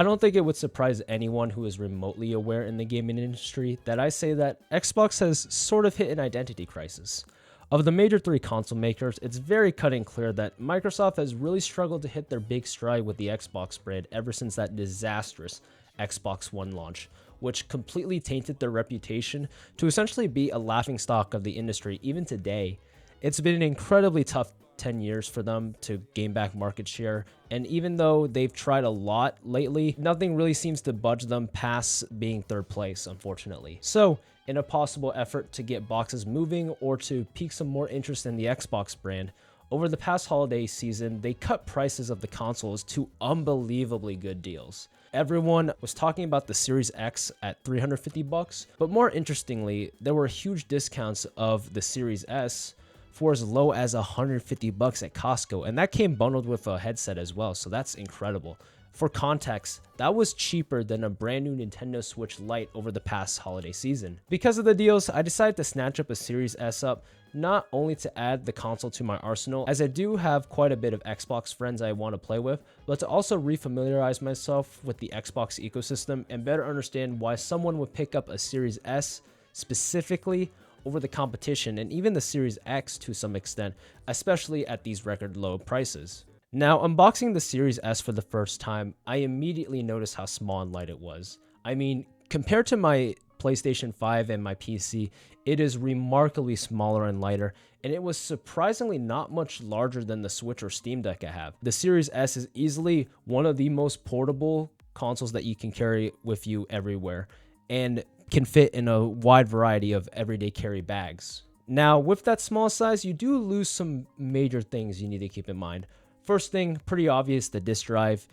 I don't think it would surprise anyone who is remotely aware in the gaming industry that I say that Xbox has sort of hit an identity crisis. Of the major three console makers, it's very cutting clear that Microsoft has really struggled to hit their big stride with the Xbox brand ever since that disastrous Xbox One launch, which completely tainted their reputation to essentially be a laughingstock of the industry even today. It's been an incredibly tough 10 years for them to gain back market share, and even though they've tried a lot lately, nothing really seems to budge them past being third place, unfortunately. So, in a possible effort to get boxes moving or to pique some more interest in the Xbox brand, over the past holiday season, they cut prices of the consoles to unbelievably good deals. Everyone was talking about the Series X at $350, but more interestingly, there were huge discounts of the Series S for as low as $150 at Costco, and that came bundled with a headset as well, so that's incredible. For context, that was cheaper than a brand new Nintendo Switch Lite over the past holiday season. Because of the deals, I decided to snatch up a Series S up, not only to add the console to my arsenal, as I do have quite a bit of Xbox friends I want to play with, but to also refamiliarize myself with the Xbox ecosystem and better understand why someone would pick up a Series S specifically over the competition and even the Series X to some extent, especially at these record low prices. Now, unboxing the Series S for the first time, I immediately noticed how small and light it was. I mean, compared to my PlayStation 5 and my PC, it is remarkably smaller and lighter, and it was surprisingly not much larger than the Switch or Steam Deck I have. The Series S is easily one of the most portable consoles that you can carry with you everywhere, and can fit in a wide variety of everyday carry bags. Now, with that small size, you do lose some major things you need to keep in mind. First thing, pretty obvious, the disk drive,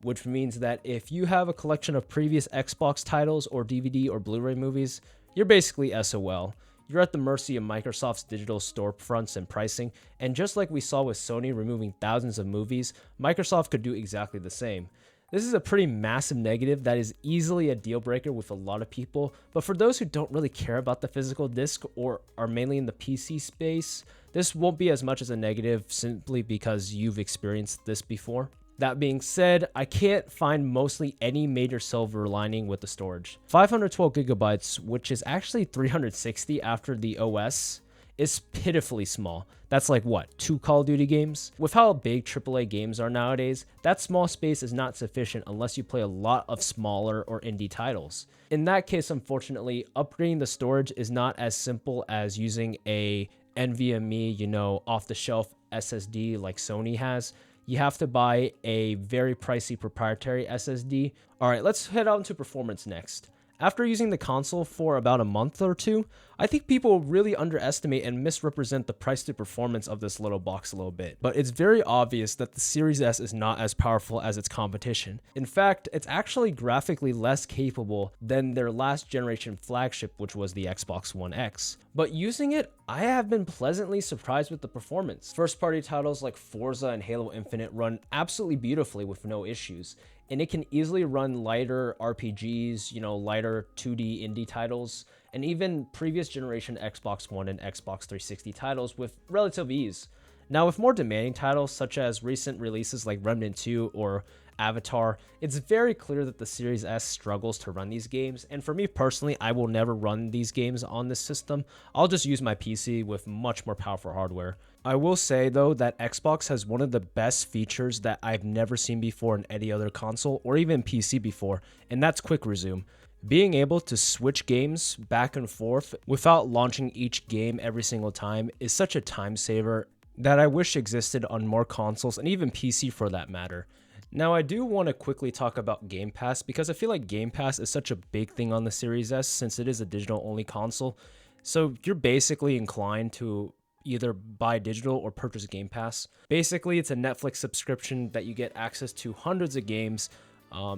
which means that if you have a collection of previous Xbox titles or DVD or Blu-ray movies, you're basically SOL. You're at the mercy of Microsoft's digital storefronts and pricing, and just like we saw with Sony removing thousands of movies, Microsoft could do exactly the same. This is a pretty massive negative that is easily a deal breaker with a lot of people, but for those who don't really care about the physical disc or are mainly in the PC space, this won't be as much as a negative simply because you've experienced this before. That being said, I can't find mostly any major silver lining with the storage. 512 gigabytes, which is actually 360 after the OS, is pitifully small. That's like what, 2 Call of Duty games? With how big AAA games are nowadays, that small space is not sufficient unless you play a lot of smaller or indie titles. In that case, unfortunately, upgrading the storage is not as simple as using a NVMe, off-the-shelf SSD like Sony has. You have to buy a very pricey proprietary SSD. Alright, let's head on to performance next. After using the console for about a month or two, I think people really underestimate and misrepresent the price to performance of this little box a little bit. But it's very obvious that the Series S is not as powerful as its competition. In fact, it's actually graphically less capable than their last generation flagship, which was the Xbox One X. But using it, I have been pleasantly surprised with the performance. First-party titles like Forza and Halo Infinite run absolutely beautifully with no issues. And it can easily run lighter RPGs, lighter 2D indie titles, and even previous generation Xbox One and Xbox 360 titles with relative ease. Now, with more demanding titles such as recent releases like Remnant 2 or Avatar, it's very clear that the Series S struggles to run these games, and for me personally, I will never run these games on this system. I'll just use my PC with much more powerful hardware. I will say though that Xbox has one of the best features that I've never seen before in any other console or even PC before, and that's quick resume. Being able to switch games back and forth without launching each game every single time is such a time saver that I wish existed on more consoles and even PC for that matter. Now, I do want to quickly talk about Game Pass because I feel like Game Pass is such a big thing on the Series S since it is a digital-only console. So you're basically inclined to either buy digital or purchase Game Pass. Basically, it's a Netflix subscription that you get access to hundreds of games.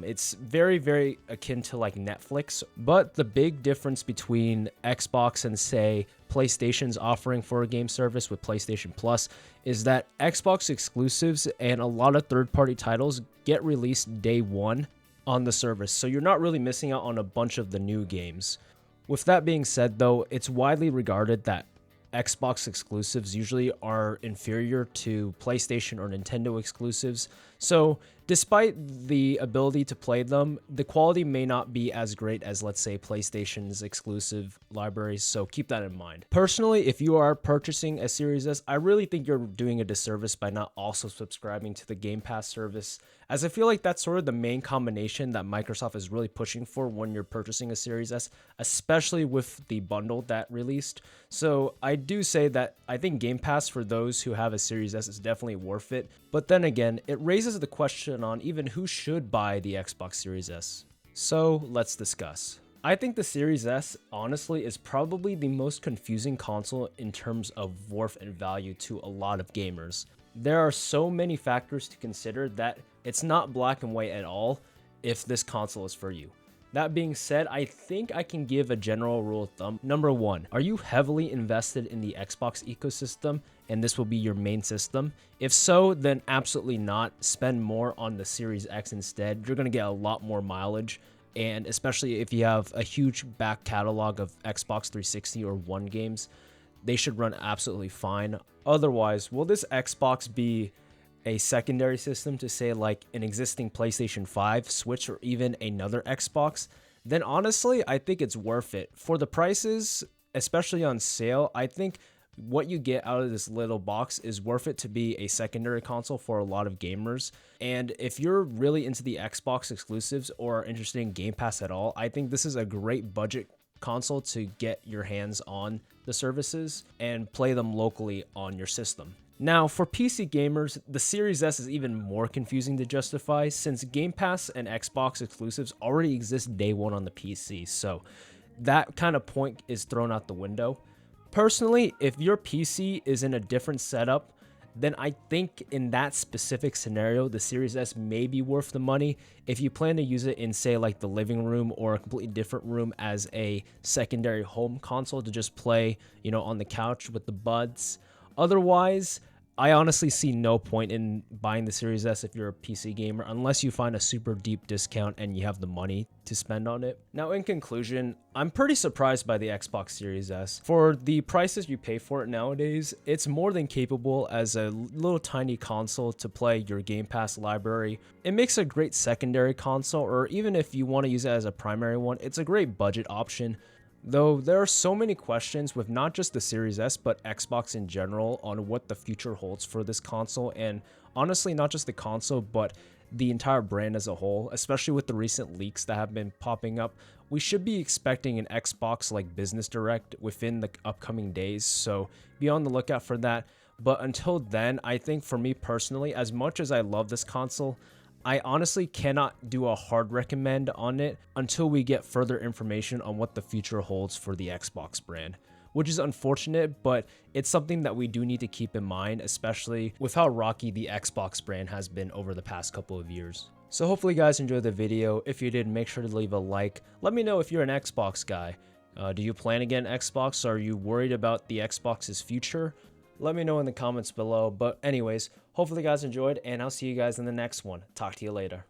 It's very, very akin to like Netflix, but the big difference between Xbox and say PlayStation's offering for a game service with PlayStation Plus is that Xbox exclusives and a lot of third-party titles get released day one on the service, so you're not really missing out on a bunch of the new games. With that being said though, it's widely regarded that Xbox exclusives usually are inferior to PlayStation or Nintendo exclusives. So Despite the ability to play them, the quality may not be as great as, let's say, PlayStation's exclusive libraries, so keep that in mind. Personally, if you are purchasing a Series S, I really think you're doing a disservice by not also subscribing to the Game Pass service, as I feel like that's sort of the main combination that Microsoft is really pushing for when you're purchasing a Series S, especially with the bundle that released. So I do say that I think Game Pass for those who have a Series S is definitely worth it, but then again, it raises the question on even who should buy the Xbox Series S. So let's discuss. I think the Series S, honestly, is probably the most confusing console in terms of worth and value to a lot of gamers. There are so many factors to consider that it's not black and white at all if this console is for you. That being said, I think I can give a general rule of thumb. Number one, are you heavily invested in the Xbox ecosystem and this will be your main system? If so, then absolutely not. Spend more on the Series X instead. You're going to get a lot more mileage, and especially if you have a huge back catalog of Xbox 360 or One games, they should run absolutely fine. Otherwise, will this Xbox be a secondary system to say like an existing PlayStation 5, Switch, or even another Xbox? Then honestly, I think it's worth it. For the prices, especially on sale, I think what you get out of this little box is worth it to be a secondary console for a lot of gamers. And if you're really into the Xbox exclusives or are interested in Game Pass at all, I think this is a great budget console to get your hands on the services and play them locally on your system. Now, for PC gamers, the Series S is even more confusing to justify since Game Pass and Xbox exclusives already exist day one on the PC, so that kind of point is thrown out the window. Personally, if your PC is in a different setup, then I think in that specific scenario, the Series S may be worth the money if you plan to use it in, say, like the living room or a completely different room as a secondary home console to just play, on the couch with the buds. Otherwise, I honestly see no point in buying the Series S if you're a PC gamer, unless you find a super deep discount and you have the money to spend on it. Now, in conclusion, I'm pretty surprised by the Xbox Series S. For the prices you pay for it nowadays, it's more than capable as a little tiny console to play your Game Pass library. It makes a great secondary console, or even if you want to use it as a primary one, it's a great budget option. Though there are so many questions with not just the Series S, but Xbox in general on what the future holds for this console, and honestly, not just the console, but the entire brand as a whole, especially with the recent leaks that have been popping up. We should be expecting an Xbox like business direct within the upcoming days, so be on the lookout for that. But until then, I think for me personally, as much as I love this console, I honestly cannot do a hard recommend on it until we get further information on what the future holds for the Xbox brand, which is unfortunate, but it's something that we do need to keep in mind, especially with how rocky the Xbox brand has been over the past couple of years. So hopefully you guys enjoyed the video. If you did, make sure to leave a like. Let me know if you're an Xbox guy. Do you plan to get an Xbox? Are you worried about the Xbox's future? Let me know in the comments below. But anyways, hopefully you guys enjoyed, and I'll see you guys in the next one. Talk to you later.